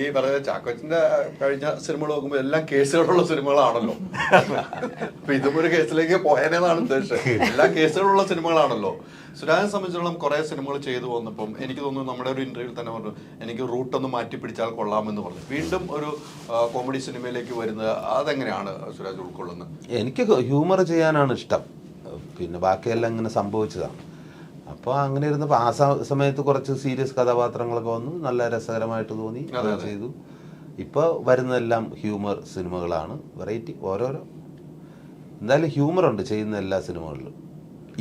ഈ പറയുന്ന ചാക്കോച്ചിന്റെ കഴിഞ്ഞ സിനിമകൾ നോക്കുമ്പോൾ എല്ലാം കേസുകളുള്ള സിനിമകളാണല്ലോ. അപ്പൊ ഇതും ഒരു കേസിലേക്ക് പോയനെന്നാണ് ഉദ്ദേശിച്ചത്. എല്ലാം കേസുകളുള്ള സിനിമകളാണല്ലോ. സുരാജിനെ സംബന്ധിച്ചിടത്തോളം കുറെ സിനിമകൾ ചെയ്തു വന്നപ്പം എനിക്ക് തോന്നുന്നു നമ്മുടെ ഒരു ഇന്റർവ്യൂവിൽ തന്നെ പറഞ്ഞു എനിക്ക് റൂട്ടൊന്ന് മാറ്റി പിടിച്ചാൽ കൊള്ളാമെന്ന് പറഞ്ഞു. വീണ്ടും ഒരു കോമഡി സിനിമയിലേക്ക് വരുന്നത് അതെങ്ങനെയാണ് സുരാജ് ഉൾക്കൊള്ളുന്നത്? എനിക്ക് ഹ്യൂമർ ചെയ്യാനാണ് ഇഷ്ടം, പിന്നെ ബാക്കിയെല്ലാം ഇങ്ങനെ സംഭവിച്ചതാണ്. അപ്പോൾ അങ്ങനെ ഇരുന്നപ്പോൾ ആ സമയത്ത് കുറച്ച് സീരിയസ് കഥാപാത്രങ്ങളൊക്കെ വന്നു, നല്ല രസകരമായിട്ട് തോന്നി, ചെയ്തു. ഇപ്പോൾ വരുന്നതെല്ലാം ഹ്യൂമർ സിനിമകളാണ്, വെറൈറ്റി ഓരോരോ. എന്തായാലും ഹ്യൂമറുണ്ട് ചെയ്യുന്ന എല്ലാ സിനിമകളിലും.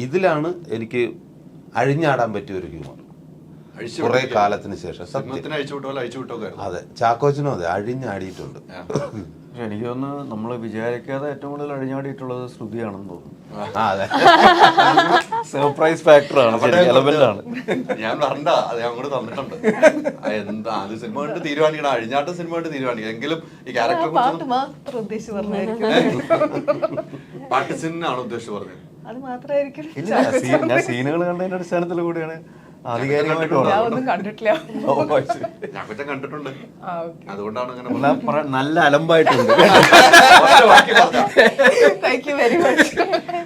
ഇതിലാണ് എനിക്ക് അഴിഞ്ഞാടാൻ പറ്റിയ ഒരു ഹ്യൂമർ കുറെ കാലത്തിന് ശേഷം. അതെ, ചാക്കോച്ചനും അതെ അഴിഞ്ഞാടിയിട്ടുണ്ട്. എനിക്ക് തോന്നുന്നു നമ്മൾ വിചാരിക്കാതെ ഏറ്റവും കൂടുതൽ അഴിഞ്ഞാടിയിട്ടുള്ളത് ശ്രുതിയാണെന്ന് തോന്നുന്നു. അതെ, സർപ്രൈസ് ഫാക്ടറാണ്, എലമെന്റാണ്. ഞാൻ പറഞ്ഞ അത് അങ്ങോട്ട് തന്നിട്ടുണ്ട്. എന്താ അത് സിനിമ കണ്ട് തീരുമാനിക്കണം, അഴിഞ്ഞാട്ട സിനിമ കണ്ട് തീരുമാനിക്കണം. എങ്കിലും ഈ ക്യാരക്ടർ പാട്ട് സിനാണ് ഉദ്ദേശിച്ച് പറഞ്ഞത്. അത് മാത്രമായിരിക്കും. ഞാൻ സീനുകൾ കണ്ടതിന്റെ അടിസ്ഥാനത്തിൽ കൂടിയാണ് ആധികാരികമായിട്ട് കണ്ടിട്ടുണ്ട്. അതുകൊണ്ടാണ് നല്ല അലമ്പായിട്ടുണ്ട്.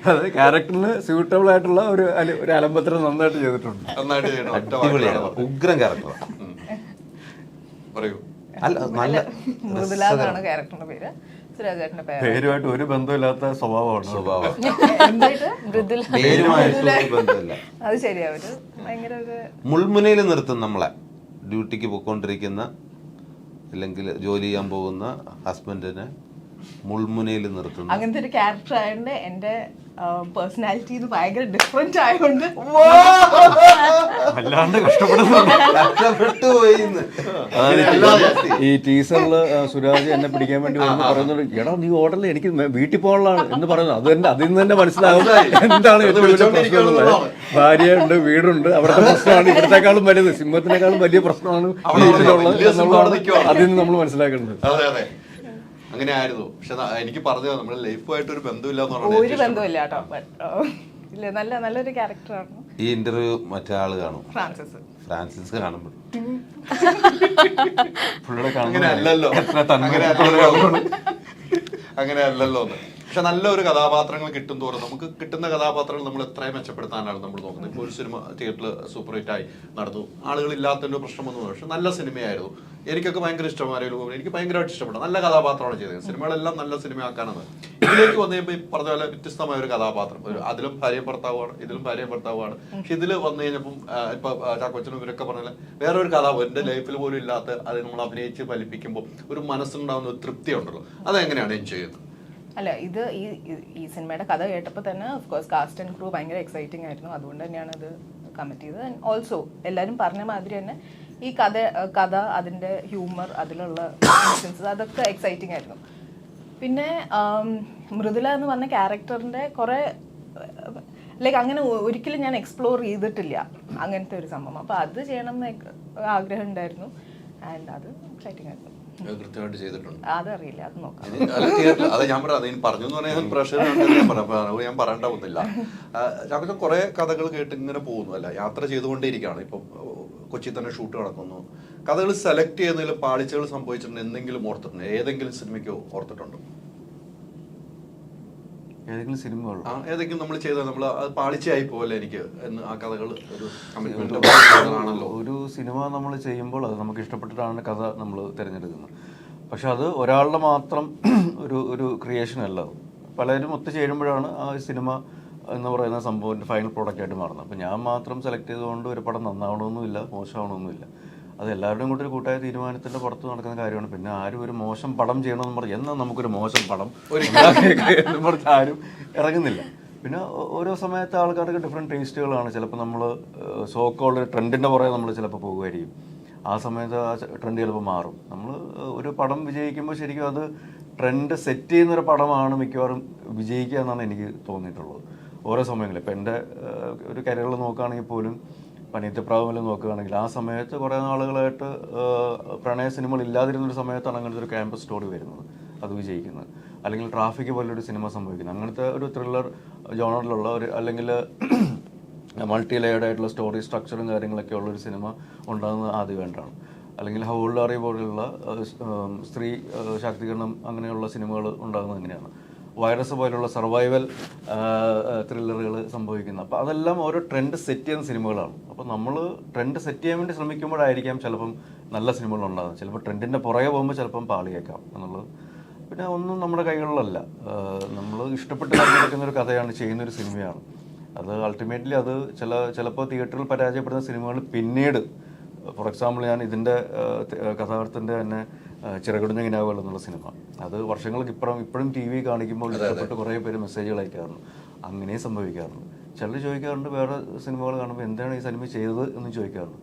അത് ക്യാരക്ടറിന് സ്യൂട്ടബിൾ ആയിട്ടുള്ള ഒരു അലമ്പത്തിന് നന്നായിട്ട് ചെയ്തിട്ടുണ്ട്. ഉഗ്രം ക്യാരക്ടർ. പറയൂ. അല്ല, നല്ല മൃദുലാന്നാണ് ക്യാരക്ടറിന്റെ പേര്. പേരുമായിട്ട് ഒരു ബന്ധമില്ലാത്ത സ്വഭാവമാണ്. അത് ശരിയാ, ഒരു ഭയങ്കര മുൾമുനയിൽ നിർത്തും നമ്മളെ. ഡ്യൂട്ടിക്ക് പോയിക്കൊണ്ടിരിക്കുന്ന അല്ലെങ്കിൽ ജോലി ചെയ്യാൻ പോകുന്ന ഹസ്ബൻഡിനെ മുൾമുനയിൽ നിർത്തുന്നു. അങ്ങനത്തെ ഒരു ക്യാരക്ടർ ആയതുകൊണ്ട് എന്റെ പേഴ്സണാലിറ്റി ഇത് ഭയങ്കര ഡിഫറെന്റ് ആയതുകൊണ്ട് വല്ലാണ്ട് കഷ്ടപ്പെട്ടു പോയി. ഈ ടീസറില് സുരാജ് എന്നെ പിടിക്കാൻ വേണ്ടി പറയുന്നത്, എടാ നീ ഓർഡറിൽ എനിക്ക് വീട്ടിൽ പോകാനുള്ളതാണ് എന്ന് പറയുന്നത്. അതിൽ നിന്ന് തന്നെ മനസ്സിലാവും എന്താണ് ഏറ്റവും വലിയ പ്രശ്നമുള്ളത്. ഭാര്യയുണ്ട്, വീടുണ്ട്, അവിടുത്തെ പ്രശ്നമാണ് ഇവിടത്തെക്കാളും വലുത്, സിംഹത്തിനേക്കാളും വലിയ പ്രശ്നമാണ് വീട്ടിലുള്ളത് എന്നുള്ളതാണ് അതിൽ നിന്ന് നമ്മൾ മനസ്സിലാക്കേണ്ടത്. അങ്ങനെ ആയിരുന്നു. പക്ഷെ എനിക്ക് പറഞ്ഞത് നമ്മുടെ ലൈഫുമായിട്ട് ഒരു ബന്ധമില്ല എന്ന് പറഞ്ഞാൽ ഒരു ബന്ധമില്ല കേട്ടോ. നല്ല നല്ലൊരു ക്യാരക്ടറാണ്. ഈ ഇന്റർവ്യൂ മറ്റേ ആള് കാണും, ഫ്രാൻസിസ് കാണുമ്പോൾ അങ്ങനെ അല്ലല്ലോ എന്ന്. പക്ഷെ നല്ലൊരു കഥാപാത്രങ്ങൾ കിട്ടും തോറും നമുക്ക് കിട്ടുന്ന കഥാപാത്രങ്ങൾ നമ്മൾ എത്രയും മെച്ചപ്പെടുത്താനാണ് നമ്മൾ നോക്കുന്നത്. ഇപ്പോൾ ഒരു സിനിമ തിയേറ്ററിൽ സൂപ്പർ ഹിറ്റ് ആയി നടന്നു, ആളുകളില്ലാത്തതിന്റെ പ്രശ്നമൊന്നും. പക്ഷെ നല്ല സിനിമയായിരുന്നു, എനിക്കൊക്കെ ഭയങ്കര ഇഷ്ടമായിരുന്നു. എനിക്ക് ഭയങ്കരമായിട്ട് ഇഷ്ടപ്പെട്ടു. നല്ല കഥാപാത്രമാണ് ചെയ്തത്. സിനിമകളെല്ലാം നല്ല സിനിമയാക്കാനാണ്. ഇതിലേക്ക് വന്നു കഴിയുമ്പോൾ ഈ പറഞ്ഞ പോലെ വ്യത്യസ്തമായ ഒരു കഥാപാത്രം, ഒരു അതിലും ഭാര്യയും ഭർത്താവുമാണ്, ഇതിലും ഭാര്യയും ഭർത്താവുമാണ്. പക്ഷെ ഇതിൽ വന്നു കഴിഞ്ഞപ്പം ഇപ്പൊ ചാക്കോച്ചനും ഇവരൊക്കെ പറഞ്ഞാൽ വേറൊരു കഥാപാത്രം എന്റെ ലൈഫിൽ പോലും ഇല്ലാത്ത അത് നമ്മൾ അഭിനയിച്ച് ഫലിപ്പിക്കുമ്പോൾ ഒരു മനസ്സിലുണ്ടാകുന്ന ഒരു തൃപ്തി ഉണ്ടല്ലോ, അതെങ്ങനെയാണ് എൻജോയ് ചെയ്യുന്നത്? അല്ല, ഇത് ഈ സിനിമയുടെ കഥ കേട്ടപ്പോൾ തന്നെ ഓഫ്കോഴ്സ് കാസ്റ്റ് ആൻഡ് ക്രൂ ഭയങ്കര എക്സൈറ്റിംഗ് ആയിരുന്നു. അതുകൊണ്ട് തന്നെയാണ് ഇത് കമ്മിറ്റ് ചെയ്തത്. ആൻഡ് ഓൾസോ എല്ലാവരും പറഞ്ഞ മാതിരി തന്നെ ഈ കഥ അതിൻ്റെ ഹ്യൂമർ, അതിലുള്ള ഇൻസിഡൻസ് അതൊക്കെ എക്സൈറ്റിംഗ് ആയിരുന്നു. പിന്നെ മൃദുല എന്ന് പറഞ്ഞ ക്യാരക്ടറിൻ്റെ കുറേ ലൈക്ക് അങ്ങനെ ഒരിക്കലും ഞാൻ എക്സ്പ്ലോർ ചെയ്തിട്ടില്ല അങ്ങനത്തെ ഒരു സംഭവം. അപ്പോൾ അത് ചെയ്യണം എന്ന് ആഗ്രഹം ഉണ്ടായിരുന്നു. ആൻഡ് അത് എക്സൈറ്റിംഗ് ആയിരുന്നു. കൃത്യമായിട്ട് ചെയ്തിട്ടുണ്ട്. അതറിയില്ല, അത് നോക്കാം. അത് ഞാൻ പറയാം, പറഞ്ഞു എന്ന് പറഞ്ഞാൽ പ്രഷർ ഞാൻ പറയേണ്ടാവുന്നില്ല. ചാക്കോച്ചൻ കുറെ കഥകൾ കേട്ട് ഇങ്ങനെ പോകുന്നു, അല്ല യാത്ര ചെയ്തുകൊണ്ടേയിരിക്കുകയാണ്. ഇപ്പം കൊച്ചി തന്നെ ഷൂട്ട് നടക്കുന്നു. കഥകൾ സെലക്ട് ചെയ്യുന്നതിൽ പാളിച്ചകൾ സംഭവിച്ചിട്ടുണ്ട് എന്തെങ്കിലും ഓർത്തിട്ടുണ്ട്? ഏതെങ്കിലും സിനിമയ്ക്ക് ഓർത്തിട്ടുണ്ടോ? ഏതെങ്കിലും സിനിമകളോ? ഏതെങ്കിലും നമ്മൾ ചെയ്ത നമ്മൾ അത് പാളിച്ചയായി പോലെ എനിക്ക് എന്ന് ആ കഥകൾ ഒരു കമ്മിറ്റ്മെന്റ് ആണല്ലോ. ഒരു സിനിമ നമ്മൾ ചെയ്യുമ്പോൾ അത് നമുക്ക് ഇഷ്ടപ്പെട്ടിട്ടാണ് കഥ നമ്മൾ തിരഞ്ഞെടുക്കുന്നത്. പക്ഷെ അത് ഒരാളുടെ മാത്രം ഒരു ക്രിയേഷൻ അല്ല. പലരും ഒത്തുചേരുമ്പോഴാണ് ആ സിനിമ എന്ന് പറയുന്ന സംഭവം ഫൈനൽ പ്രോഡക്റ്റ് ആയിട്ട് മാറുന്നത്. അപ്പോൾ ഞാൻ മാത്രം സെലക്ട് ചെയ്തുകൊണ്ട് ഒരു പടം നന്നാവണമെന്നുമില്ല, മോശമാവണമെന്നുമില്ല. അത് എല്ലാവരുടെയും കൂടി ഒരു കൂട്ടായ തീരുമാനത്തിൻ്റെ പുറത്ത് നടക്കുന്ന കാര്യമാണ്. പിന്നെ ആരും ഒരു മോശം പടം ചെയ്യണമെന്ന് പറഞ്ഞ് എന്നാൽ നമുക്കൊരു മോശം പടം എന്ന് പറഞ്ഞ് ആരും ഇറങ്ങുന്നില്ല. പിന്നെ ഓരോ സമയത്ത് ആൾക്കാർക്ക് ഡിഫറെൻറ്റ് ടേസ്റ്റുകളാണ്. ചിലപ്പോൾ നമ്മൾ സോക്കോളൊരു ട്രെൻഡിൻ്റെ പുറകെ നമ്മൾ ചിലപ്പോൾ പോകുമായിരിക്കും. ആ സമയത്ത് ആ ട്രെൻഡ് ചിലപ്പോൾ മാറും. നമ്മൾ ഒരു പടം വിജയിക്കുമ്പോൾ ശരിക്കും അത് ട്രെൻഡ് സെറ്റ് ചെയ്യുന്നൊരു പടമാണ് മിക്കവാറും വിജയിക്കുക എന്നാണ് എനിക്ക് തോന്നിയിട്ടുള്ളത് ഓരോ സമയങ്ങളിൽ. ഇപ്പോൾ എൻ്റെ ഒരു കരിയറിൽ നോക്കുകയാണെങ്കിൽ പോലും പനീത്തപ്രാവിൽ നോക്കുകയാണെങ്കിൽ ആ സമയത്ത് കുറേ നാളുകളായിട്ട് പ്രണയ സിനിമകൾ ഇല്ലാതിരുന്നൊരു സമയത്താണ് അങ്ങനത്തെ ഒരു ക്യാമ്പസ് സ്റ്റോറി വരുന്നത്, അത് വിജയിക്കുന്നത്. അല്ലെങ്കിൽ ട്രാഫിക് പോലൊരു സിനിമ സംഭവിക്കുന്നത്. അങ്ങനത്തെ ഒരു ത്രില്ലർ ജോണറിലുള്ള ഒരു അല്ലെങ്കിൽ മൾട്ടി ലെയർഡ് ആയിട്ടുള്ള സ്റ്റോറി സ്ട്രക്ചറും കാര്യങ്ങളൊക്കെ ഉള്ളൊരു സിനിമ ഉണ്ടാകുന്നത് ആദ്യം വേണ്ടാണ്. അല്ലെങ്കിൽ ഹൗ ഓൾഡ് ആർ യു പോലെയുള്ള സ്ത്രീ ശാക്തീകരണം അങ്ങനെയുള്ള സിനിമകൾ ഉണ്ടാകുന്നത് എങ്ങനെയാണ്, വൈറസ് പോലുള്ള സർവൈവൽ ത്രില്ലറുകൾ സംഭവിക്കുന്നത്. അപ്പോൾ അതെല്ലാം ഓരോ ട്രെൻഡ് സെറ്റ് ചെയ്യുന്ന സിനിമകളാണ്. അപ്പോൾ നമ്മൾ ട്രെൻഡ് സെറ്റ് ചെയ്യാൻ വേണ്ടി ശ്രമിക്കുമ്പോഴായിരിക്കാം ചിലപ്പം നല്ല സിനിമകൾ ഉണ്ടാകുന്നത്. ചിലപ്പോൾ ട്രെൻഡിൻ്റെ പുറകെ പോകുമ്പോൾ ചിലപ്പം പാളിയേക്കാം എന്നുള്ളത്. പിന്നെ ഒന്നും നമ്മുടെ കൈകളിലല്ല. നമ്മൾ ഇഷ്ടപ്പെട്ട് തിരഞ്ഞെടുക്കുന്ന ഒരു കഥയാണ്, ചെയ്യുന്നൊരു സിനിമയാണ്. അത് അൾട്ടിമേറ്റ്ലി അത് ചിലപ്പോൾ തിയേറ്ററിൽ പരാജയപ്പെടുന്ന സിനിമകൾ പിന്നീട്, ഫോർ എക്സാമ്പിൾ ഞാൻ ഇതിൻ്റെ കഥാകൃത്തിൻ്റെ തന്നെ ചിറകുടിഞ്ഞ കിനാവുകൾ എന്നുള്ള സിനിമ, അത് വർഷങ്ങൾക്ക് ഇപ്പോഴും ടി വി കാണിക്കുമ്പോൾ ഇഷ്ടപ്പെട്ട് കുറേ പേര് മെസ്സേജുകൾ അയക്കാറുണ്ട്. അങ്ങനെ സംഭവിക്കാറുണ്ട്. ചിലർ ചോദിക്കാറുണ്ട് വേറെ സിനിമകൾ കാണുമ്പോൾ എന്താണ് ഈ സിനിമ ചെയ്തത് എന്ന് ചോദിക്കാറുണ്ട്.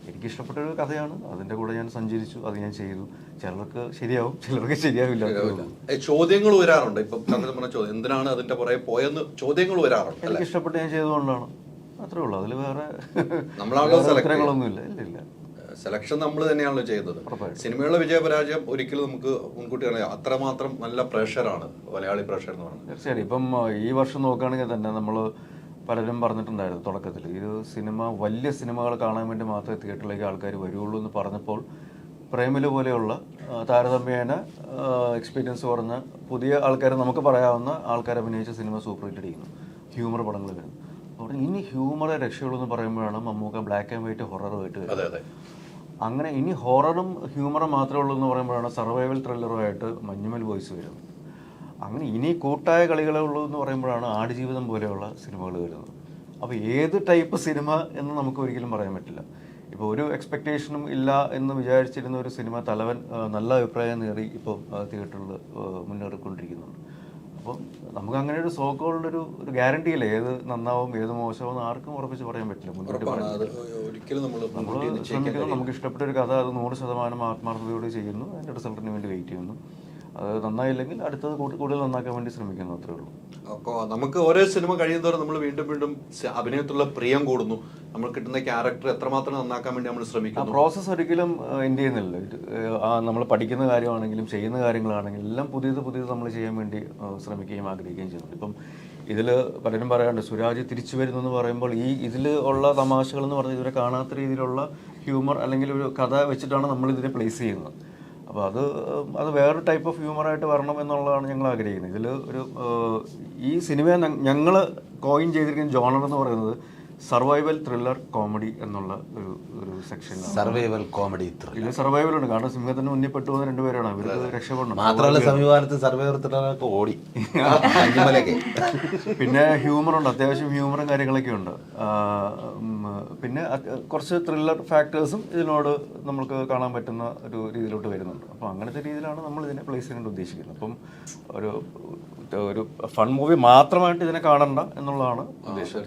എനിക്കിഷ്ടപ്പെട്ടൊരു കഥയാണ്, അതിൻ്റെ കൂടെ ഞാൻ സഞ്ചരിച്ചു, അത് ഞാൻ ചെയ്തു. ചിലർക്ക് ശരിയാവും, ചിലർക്ക് ശരിയാവില്ല. ചോദ്യങ്ങൾ വരാറുണ്ട്. ഇപ്പം ചന്ദ്രൻ പറഞ്ഞ ചോദ്യം, എന്തിനാണ് അതിന്റെ പുറകെ പോയെന്ന് ചോദ്യങ്ങൾ വരാറുണ്ട്. എനിക്ക് ഇഷ്ടപ്പെട്ട് ഞാൻ ചെയ്തുകൊണ്ടാണ്, അത്രേ ഉള്ളൂ. അതിൽ വേറെ നമ്മളാണല്ലോ ഇല്ല. സെലക്ഷൻ നമ്മൾ തന്നെയാണല്ലോ ചെയ്തത്. സിനിമയുടെ വിജയപരാജയം ഒരിക്കലും നമുക്ക് മുൻകൂട്ടി അറിയാം. അത്രമാത്രം നല്ല പ്രഷറാണ് മലയാളി പ്രഷർ എന്ന് പറയുന്നത്. തീർച്ചയായും. ഇപ്പം ഈ വർഷം നോക്കുകയാണെങ്കിൽ തന്നെ നമ്മൾ പലരും പറഞ്ഞിട്ടുണ്ടായിരുന്നു തുടക്കത്തിൽ, ഇത് വലിയ സിനിമകൾ കാണാൻ വേണ്ടി മാത്രമേ തിയേറ്ററിലേക്ക് ആൾക്കാർ വരുള്ളൂ എന്ന് പറഞ്ഞപ്പോൾ പ്രേമില് പോലെയുള്ള താരതമ്യേന എക്സ്പീരിയൻസ് കുറഞ്ഞ പുതിയ ആൾക്കാർ, നമുക്ക് പറയാവുന്ന ആൾക്കാർ അഭിനയിച്ച സിനിമ സൂപ്പർ ഹിറ്റ് അടിക്കുന്നു, ഹ്യൂമർ പടങ്ങൾ വരുന്നു. അപ്പോൾ ഇനി ഹ്യൂമറെ രക്ഷയുള്ളൂ എന്ന് പറയുമ്പോഴാണ് മമ്മൂക്ക ബ്ലാക്ക് ആൻഡ് വൈറ്റ് ഹൊററുമായിട്ട് വരുന്നത്. അങ്ങനെ ഇനി ഹൊററും ഹ്യൂമറും മാത്രമേ ഉള്ളൂ എന്ന് പറയുമ്പോഴാണ് സർവൈവൽ ത്രില്ലറുമായിട്ട് മഞ്ഞുമൽ ബോയ്സ് വരുന്നത്. അങ്ങനെ ഇനി കൂട്ടായ കളികളേ ഉള്ളൂ എന്ന് പറയുമ്പോഴാണ് ആടുജീവിതം പോലെയുള്ള സിനിമകൾ വരുന്നത്. അപ്പോൾ ഏത് ടൈപ്പ് സിനിമ എന്ന് നമുക്ക് ഒരിക്കലും പറയാൻ പറ്റില്ല. ഇപ്പോൾ ഒരു എക്സ്പെക്റ്റേഷനും ഇല്ല എന്ന് വിചാരിച്ചിരുന്ന ഒരു സിനിമ തലവൻ നല്ല അഭിപ്രായം നേടി ഇപ്പോൾ തിയേറ്ററിൽ മുന്നേറിക്കൊണ്ടിരിക്കുന്നുണ്ട്. അപ്പോൾ നമുക്ക് അങ്ങനെ ഒരു സോക്കോളുടെ ഒരു ഗ്യാരണ്ടി ഇല്ല, ഏത് നന്നാവും ഏത് മോശമാവും ആർക്കും ഉറപ്പിച്ച് പറയാൻ പറ്റില്ല. നമ്മൾ ശ്രമിക്കുന്നു, നമുക്ക് ഇഷ്ടപ്പെട്ട ഒരു കഥ അത് 100% ആത്മാർത്ഥതയോടെ ചെയ്യുന്നു, അതിൻ്റെ റിസൾട്ടിന് വേണ്ടി വെയിറ്റ് ചെയ്യുന്നു. അത് നന്നായില്ലെങ്കിൽ അടുത്തത് കൂടുതൽ നന്നാക്കാൻ വേണ്ടി ശ്രമിക്കുന്നു, അത്രേ ഉള്ളൂ. അപ്പോൾ നമുക്ക് ഓരോ സിനിമ കഴിയുന്നതോറും നമ്മൾ വീണ്ടും അഭിനയത്തിലുള്ള പ്രിയം കൂടുന്നു. നമ്മൾ കിട്ടുന്ന ക്യാരക്ടർ എത്രമാത്രം നന്നാക്കാൻ വേണ്ടി നമ്മൾ ശ്രമിക്കുന്നു. പ്രോസസ്സ് ഒരിക്കലും എൻഡ് ചെയ്യുന്നില്ല. നമ്മൾ പഠിക്കുന്ന കാര്യമാണെങ്കിലും ചെയ്യുന്ന കാര്യങ്ങളാണെങ്കിലും എല്ലാം പുതിയത് നമ്മൾ ചെയ്യാൻ വേണ്ടി ശ്രമിക്കുകയും ആഗ്രഹിക്കുകയും ചെയ്യുന്നുണ്ട്. ഇപ്പം ഇതിൽ പലരും പറയാറുണ്ട് സുരാജ് തിരിച്ചു വരുന്നു എന്ന് പറയുമ്പോൾ ഇതിൽ ഉള്ള തമാശകൾ എന്ന് പറഞ്ഞാൽ ഇതുവരെ കാണാത്ത രീതിയിലുള്ള ഹ്യൂമർ അല്ലെങ്കിൽ ഒരു കഥ വെച്ചിട്ടാണ് നമ്മൾ ഇതിനെ പ്ലേസ് ചെയ്യുന്നത്. അപ്പോൾ അത് വേറൊരു ടൈപ്പ് ഓഫ് ഹ്യൂമറായിട്ട് വരണം എന്നുള്ളതാണ് ഞങ്ങൾ ആഗ്രഹിക്കുന്നത്. ഇതിൽ ഈ സിനിമ ഞങ്ങൾ കോയിൻ ചെയ്തിരിക്കുന്ന ജോണർ എന്ന് പറയുന്നത് സർവൈവൽ ത്രില്ലർ കോമഡി എന്നുള്ള ഒരു സെക്ഷനാണ്. Survival comedy. ഇതിൽ സർവൈവൽ ഉണ്ട്, കാരണം സിംഹത്തിന് മുന്നിൽ പെട്ടു പോകുന്ന രണ്ടുപേരാണ്, അവർക്ക് രക്ഷപ്പെടണം. മാത്രമല്ല സമീപകാലത്ത് സർവൈവൽ ത്രില്ലറൊക്കെ ഓടി. പിന്നെ ഹ്യൂമറുണ്ട്, അത്യാവശ്യം ഹ്യൂമറും കാര്യങ്ങളൊക്കെ ഉണ്ട്. പിന്നെ കുറച്ച് ത്രില്ലർ ഫാക്ടേഴ്സും ഇതിനോട് നമുക്ക് കാണാൻ പറ്റുന്ന ഒരു രീതിയിലോട്ട് വരുന്നുണ്ട്. അപ്പോൾ അങ്ങനത്തെ രീതിയിലാണ് നമ്മൾ ഇതിനെ പ്ലേസ് ചെയ്യാൻ ഉദ്ദേശിക്കുന്നത്. അപ്പം ഒരു ഫൺ മൂവി മാത്രമായിട്ട് ഇതിനെ കാണണ്ട എന്നുള്ളതാണ് ഉദ്ദേശം.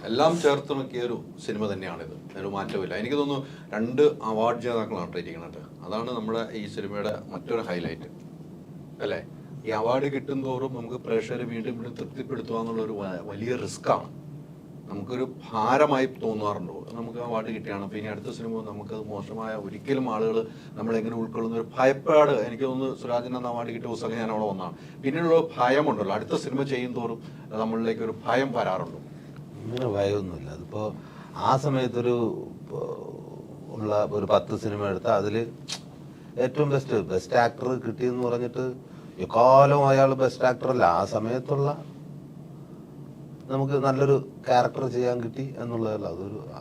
എല്ലാം ചേർത്ത് നോക്കിയ ഒരു സിനിമ തന്നെയാണിത്, ഒരു മാറ്റമില്ല. എനിക്ക് തോന്നുന്നു 2 അവാർഡ് ജേതാക്കളാണ് ഇരിക്കുന്നത്. അതാണ് നമ്മുടെ ഈ സിനിമയുടെ മറ്റൊരു ഹൈലൈറ്റ് അല്ലേ. ഈ അവാർഡ് കിട്ടും തോറും നമുക്ക് പ്രേക്ഷകരെ വീണ്ടും തൃപ്തിപ്പെടുത്തുക എന്നുള്ളൊരു വലിയ റിസ്ക്കാണ്. നമുക്കൊരു ഭാരമായി തോന്നാറുണ്ടോ നമുക്ക് അവാർഡ് കിട്ടിയാണ്, അപ്പോൾ ഇനി അടുത്ത സിനിമ നമുക്കത് മോശമായ ഒരിക്കലും ആളുകൾ നമ്മളെങ്ങനെ ഉൾക്കൊള്ളുന്ന ഒരു ഭയപ്പാട്. എനിക്ക് തോന്നുന്നു സുരാജിന് അവാർഡ് കിട്ടിയ ദിവസം ഞാൻ അവിടെ വന്നതാണ്. പിന്നീടുള്ള ഭയമുണ്ടല്ലോ, അടുത്ത സിനിമ ചെയ്യും തോറും നമ്മളിലേക്ക് ഒരു ഭയം വരാറുണ്ടോ? ഇങ്ങനെ ഭയമൊന്നുമില്ല. അതിപ്പോൾ ആ സമയത്തൊരു 10 സിനിമ എടുത്താൽ അതിൽ ഏറ്റവും ബെസ്റ്റ് ആക്ടർ കിട്ടിയെന്ന് പറഞ്ഞിട്ട് എക്കാലം അയാൾ ബെസ്റ്റ് ആക്ടർ അല്ല, ആ സമയത്തുള്ള നമുക്ക് നല്ലൊരു ക്യാരക്ടർ ചെയ്യാൻ കിട്ടി എന്നുള്ളതല്ല,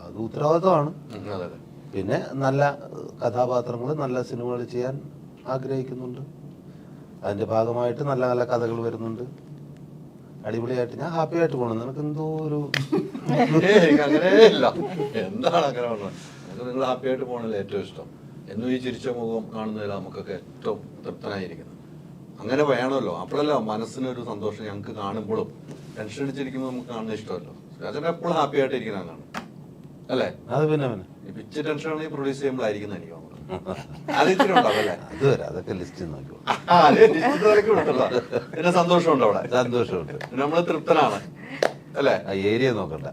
അത് ഉത്തരവാദിത്വമാണ്. പിന്നെ നല്ല കഥാപാത്രങ്ങൾ നല്ല സിനിമകൾ ചെയ്യാൻ ആഗ്രഹിക്കുന്നുണ്ട്. അതിന്റെ ഭാഗമായിട്ട് നല്ല നല്ല കഥകൾ വരുന്നുണ്ട്. അടിപൊളിയായിട്ട് ഞാൻ ഹാപ്പി ആയിട്ട് പോകണം. നിനക്ക് എന്തോ ഒരു അങ്ങനെയല്ല, എന്താണ് അങ്ങനെ പറഞ്ഞത്? നിങ്ങൾ ഹാപ്പി ആയിട്ട് പോകണല്ലോ ഏറ്റവും ഇഷ്ടം. എന്നും ഈ ചിരിച്ച മുഖം കാണുന്നതിൽ നമുക്കൊക്കെ ഏറ്റവും തൃപ്തനായിരിക്കുന്നത്. അങ്ങനെ വേണമല്ലോ, അപ്പോഴല്ല മനസ്സിനൊരു സന്തോഷം. ഞങ്ങൾക്ക് കാണുമ്പോഴും ടെൻഷൻ അടിച്ചിരിക്കുമ്പോൾ നമുക്ക് കാണുന്ന ഇഷ്ടമല്ലോ. രാജൻ എപ്പോഴും ഹാപ്പി ആയിട്ട് ഇരിക്കുന്നതാണ് അല്ലേ? അത് പിന്നെ പിച്ച് ടെൻഷൻ ആണെങ്കിൽ പ്രൊഡ്യൂസ് ചെയ്യുമ്പോഴായിരിക്കുന്ന എനിക്ക് അത് ഇത്തിരി ഉണ്ടാവല്ലേ? അതൊക്കെ ലിസ്റ്റ് നോക്കിയോ. പിന്നെ സന്തോഷമുണ്ട്, അവിടെ സന്തോഷമുണ്ട്, നമ്മള് തൃപ്തനാണ് അല്ലേ? ഏരിയ നോക്കണ്ട,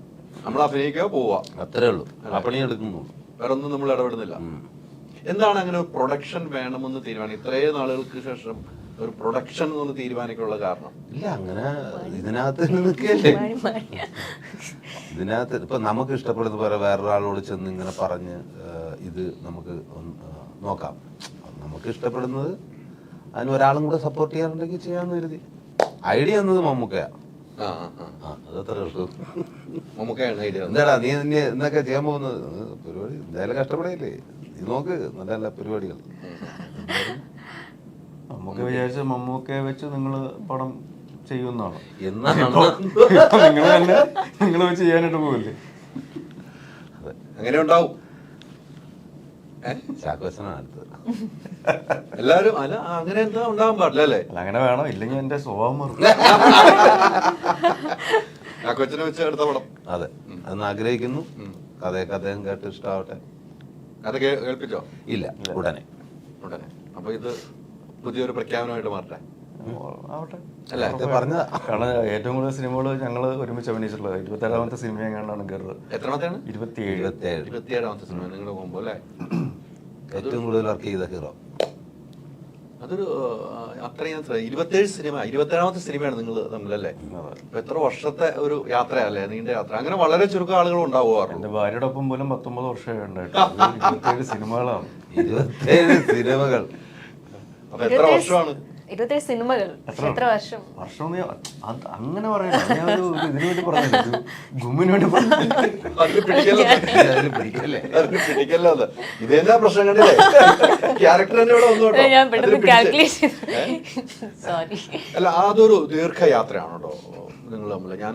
നമ്മൾ അഭിനയിക്കുക പോവാ, അത്രേ ഉള്ളൂ. പണി എടുക്കുന്നു, വേറെ ഒന്നും നമ്മൾ ഇടപെടുന്നില്ല. എന്താണ് അങ്ങനെ ഒരു പ്രൊഡക്ഷൻ വേണമെന്ന് തീരുമാനം? ഇത്രയും നാളുകൾക്ക് ശേഷം ഒരു പ്രൊഡക്ഷൻ എന്ന് തീരുമാനിക്കാനുള്ള കാരണം? ഇല്ല, അങ്ങനെ ഇതിനകത്ത് നിൽക്കല്ലേ. ഇതിനകത്ത് ഇപ്പൊ നമുക്ക് ഇഷ്ടപ്പെടുന്ന പോലെ വേറൊരാളോട് ചെന്ന് ഇങ്ങനെ പറഞ്ഞ് ഇത് നമുക്ക് നോക്കാം. നമുക്ക് ഇഷ്ടപ്പെടുന്നത് അതിന് ഒരാളും കൂടെ സപ്പോർട്ട് ചെയ്യാറുണ്ടെങ്കിൽ ചെയ്യാമെന്ന് കരുതി. ഐഡിയ എന്നത് മമ്മൂക്കയാണ്. അതത്രേ ഉള്ളൂ. മമ്മൂക്കയാണ് ഐഡിയ. എന്താടാ നീ എന്നൊക്കെ ചെയ്യാൻ പോകുന്നത്? പരിപാടി എന്തായാലും കഷ്ടപ്പെടയില്ലേ, നീ നോക്ക് നല്ല നല്ല പരിപാടികൾ. മമ്മൂക്ക വിചാരിച്ച മമ്മൂക്കയെ വെച്ച് നിങ്ങൾ പടം ചെയ്യുന്നതാണ് എന്നാണ് നിങ്ങൾ വെച്ച് ചെയ്യാനായിട്ട് പോകില്ലേ? അങ്ങനെ ഉണ്ടാവും. ശാഖവശനാണ് അടുത്തത്. എല്ലാരും അല്ല അങ്ങനെ എന്താ ഉണ്ടാവാൻ പാടില്ല അല്ലേ? അല്ല അങ്ങനെ വേണം, ഇല്ലെങ്കിൽ എന്റെ സ്വഭാവം മാറും. ആ കൊച്ചിനെ വെച്ച് എടുത്ത പടം. അതെ, അതെന്ന് ആഗ്രഹിക്കുന്നു. കഥയൊക്കെ അദ്ദേഹം കേട്ട് ഇഷ്ടാവട്ടെ. അത് കേൾപ്പിച്ചോ? ഇല്ല, ഉടനെ. അപ്പൊ ഇത് പുതിയൊരു പ്രഖ്യാപനമായിട്ട് മാറട്ടെ ആവട്ടെ. അല്ല പറഞ്ഞതാ. കാരണം ഏറ്റവും കൂടുതൽ സിനിമകൾ ഞങ്ങൾ ഒരുമിച്ച് അഭിനയിച്ചിട്ടുള്ളത് 27ാമത്തെ സിനിമ എങ്ങാണ്ടാണ് ഗർ. എത്രാമത്തെയാണ്? 27. 27ാമത്തെ സിനിമ നിങ്ങൾ പോകുമ്പോ അല്ലേ? ഏറ്റവും കൂടുതൽ വർക്ക് ചെയ്ത ഹീറോ. അതൊരു അത്രയും 27ാമത്തെ സിനിമയാണ് നിങ്ങൾ തമ്മിലല്ലേ? അപ്പൊ എത്ര വർഷത്തെ ഒരു യാത്രയല്ലേ, നീണ്ട യാത്ര. അങ്ങനെ വളരെ ചുരുക്കം ആളുകൾ ഉണ്ടാവുമാറുണ്ട്. എന്റെ ഭാര്യയുടെ ഒപ്പം പോലും 19 വർഷമേ ഉണ്ടായിട്ട് 27 സിനിമകളാണ്. 27 സിനിമകൾ. അപ്പൊ എത്ര വർഷമാണ്? 27 സിനിമകൾ. എത്ര വർഷം? വർഷം അങ്ങനെ പറയണ്ട. ഞാൻ ഇതിനു വേണ്ടി പറഞ്ഞില്ല, ഗുമ്മിന് വേണ്ടി പറഞ്ഞു. അതിന് പിടിക്കല്ലോ അത്. ഇതെന്നാ പ്രശ്നം കണ്ടില്ലേ? ക്യാരക്ടർ തന്നെ ഇവിടെ വന്നു കേട്ടോ. ഞാൻ പെട്ടെന്ന് കാൽക്കുലേഷൻ. സോറി. അല്ല, അതൊരു ദീർഘയാത്രയാണ് കേട്ടോ നിങ്ങൾ തമ്മിൽ. ഞാൻ